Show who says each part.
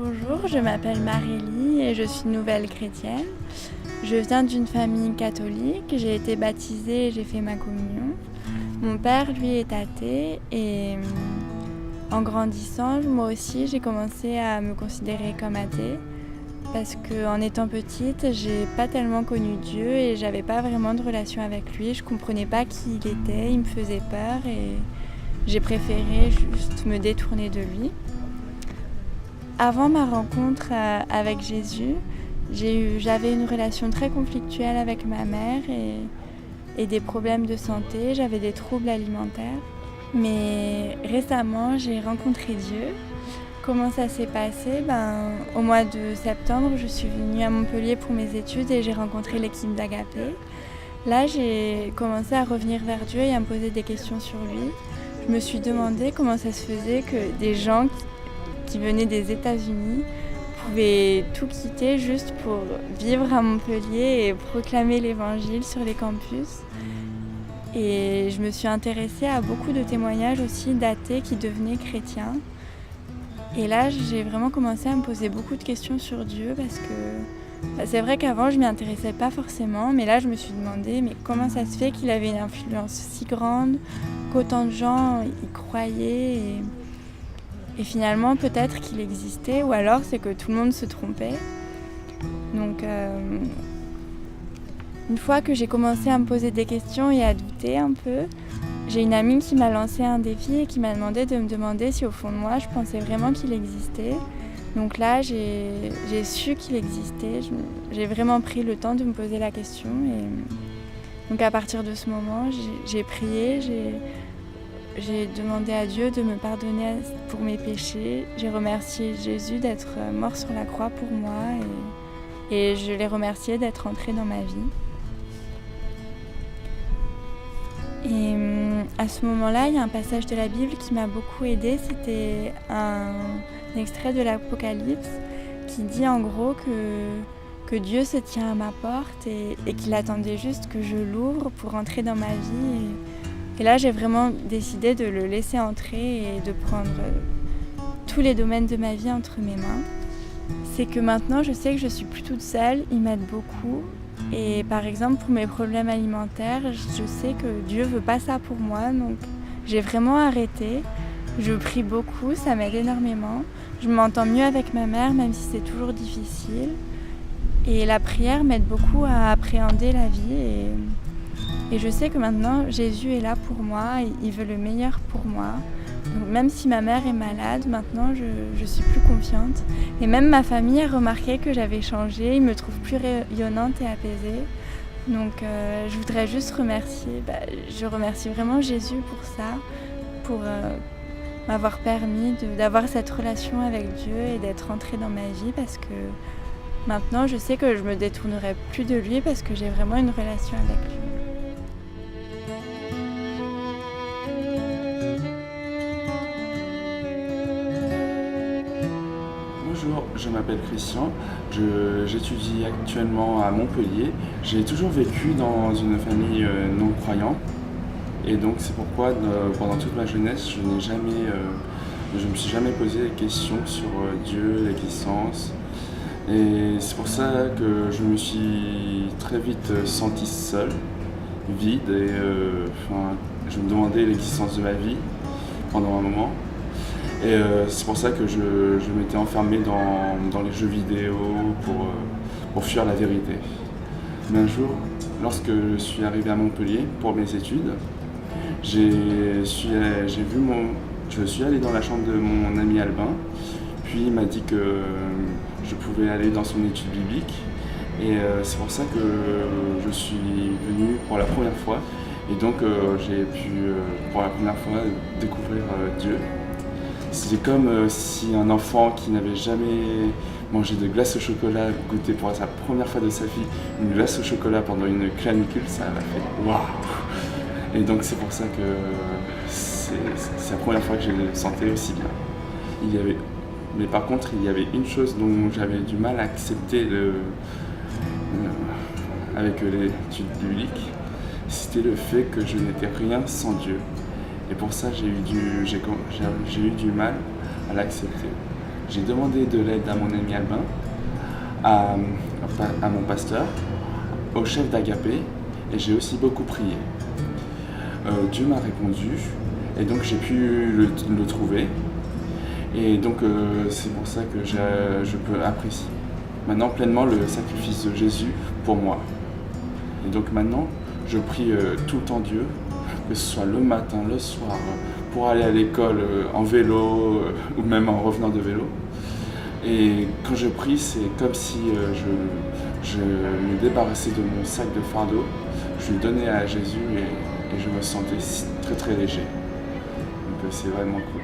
Speaker 1: Bonjour, je m'appelle Marélie et je suis nouvelle chrétienne. Je viens d'une famille catholique, j'ai été baptisée et j'ai fait ma communion. Mon père, lui, est athée et en grandissant, moi aussi, j'ai commencé à me considérer comme athée parce qu'en étant petite, j'ai pas tellement connu Dieu et j'avais pas vraiment de relation avec lui. Je comprenais pas qui il était, il me faisait peur et j'ai préféré juste me détourner de lui. Avant ma rencontre avec Jésus, j'avais une relation très conflictuelle avec ma mère et des problèmes de santé, j'avais des troubles alimentaires. Mais récemment, j'ai rencontré Dieu. Comment ça s'est passé? Au mois de septembre, je suis venue à Montpellier pour mes études et j'ai rencontré l'équipe d'Agapé. Là, j'ai commencé à revenir vers Dieu et à me poser des questions sur lui. Je me suis demandé comment ça se faisait que des gens qui venaient des États-Unis pouvaient tout quitter juste pour vivre à Montpellier et proclamer l'évangile sur les campus. Et je me suis intéressée à beaucoup de témoignages aussi d'athées qui devenaient chrétiens. Et là, j'ai vraiment commencé à me poser beaucoup de questions sur Dieu parce que c'est vrai qu'avant, je ne m'y intéressais pas forcément, mais là, je me suis demandé mais comment ça se fait qu'il avait une influence si grande, qu'autant de gens y croyaient et finalement, peut-être qu'il existait, ou alors c'est que tout le monde se trompait. Donc, une fois que j'ai commencé à me poser des questions et à douter un peu, j'ai une amie qui m'a lancé un défi et qui m'a demandé de me demander si au fond de moi, je pensais vraiment qu'il existait. Donc là, j'ai su qu'il existait. J'ai vraiment pris le temps de me poser la question. Et donc à partir de ce moment, j'ai prié, j'ai demandé à Dieu de me pardonner pour mes péchés. J'ai remercié Jésus d'être mort sur la croix pour moi et je l'ai remercié d'être entré dans ma vie. Et à ce moment-là, il y a un passage de la Bible qui m'a beaucoup aidée. C'était un extrait de l'Apocalypse qui dit en gros que Dieu se tient à ma porte et qu'il attendait juste que je l'ouvre pour entrer dans ma vie. Et là, j'ai vraiment décidé de le laisser entrer et de prendre tous les domaines de ma vie entre mes mains. C'est que maintenant, je sais que je suis plus toute seule, il m'aide beaucoup. Et par exemple, pour mes problèmes alimentaires, je sais que Dieu veut pas ça pour moi, donc j'ai vraiment arrêté. Je prie beaucoup, ça m'aide énormément. Je m'entends mieux avec ma mère, même si c'est toujours difficile. Et la prière m'aide beaucoup à appréhender la vie et je sais que maintenant, Jésus est là pour moi, il veut le meilleur pour moi. Donc, même si ma mère est malade, maintenant, je suis plus confiante. Et même ma famille a remarqué que j'avais changé, ils me trouvent plus rayonnante et apaisée. Donc, je voudrais juste remercier, je remercie vraiment Jésus pour ça, pour m'avoir permis d'avoir cette relation avec Dieu et d'être entrée dans ma vie parce que maintenant, je sais que je me détournerai plus de lui parce que j'ai vraiment une relation avec lui.
Speaker 2: Bonjour, je m'appelle Christian, j'étudie actuellement à Montpellier. J'ai toujours vécu dans une famille non croyante et donc c'est pourquoi pendant toute ma jeunesse je me suis jamais posé des questions sur Dieu, l'existence. Et c'est pour ça que je me suis très vite senti seul, vide et je me demandais l'existence de ma vie pendant un moment. Et c'est pour ça que je m'étais enfermé dans les jeux vidéo pour fuir la vérité. Mais un jour, lorsque je suis arrivé à Montpellier pour mes études, je suis allé dans la chambre de mon ami Albin, puis il m'a dit que je pouvais aller dans son étude biblique. Et c'est pour ça que je suis venu pour la première fois. Et donc j'ai pu pour la première fois découvrir Dieu. C'était comme si un enfant qui n'avait jamais mangé de glace au chocolat goûtait pour la première fois de sa vie une glace au chocolat pendant une canicule, ça m'a fait waouh! Et donc c'est pour ça que c'est la première fois que je le sentais aussi bien. Mais par contre, il y avait une chose dont j'avais du mal à accepter avec l'étude biblique, c'était le fait que je n'étais rien sans Dieu. Et pour ça, j'ai eu du mal à l'accepter. j'ai demandé de l'aide à mon ami Albin, à mon pasteur, au chef d'Agapé, et j'ai aussi beaucoup prié. Dieu m'a répondu, et donc j'ai pu le trouver. Et donc c'est pour ça que je peux apprécier maintenant pleinement le sacrifice de Jésus pour moi. Et donc maintenant, je prie tout le temps Dieu, que ce soit le matin, le soir, pour aller à l'école en vélo ou même en revenant de vélo. Et quand je prie, c'est comme si je me débarrassais de mon sac de fardeau, je le donnais à Jésus et je me sentais très très léger. Donc c'est vraiment cool.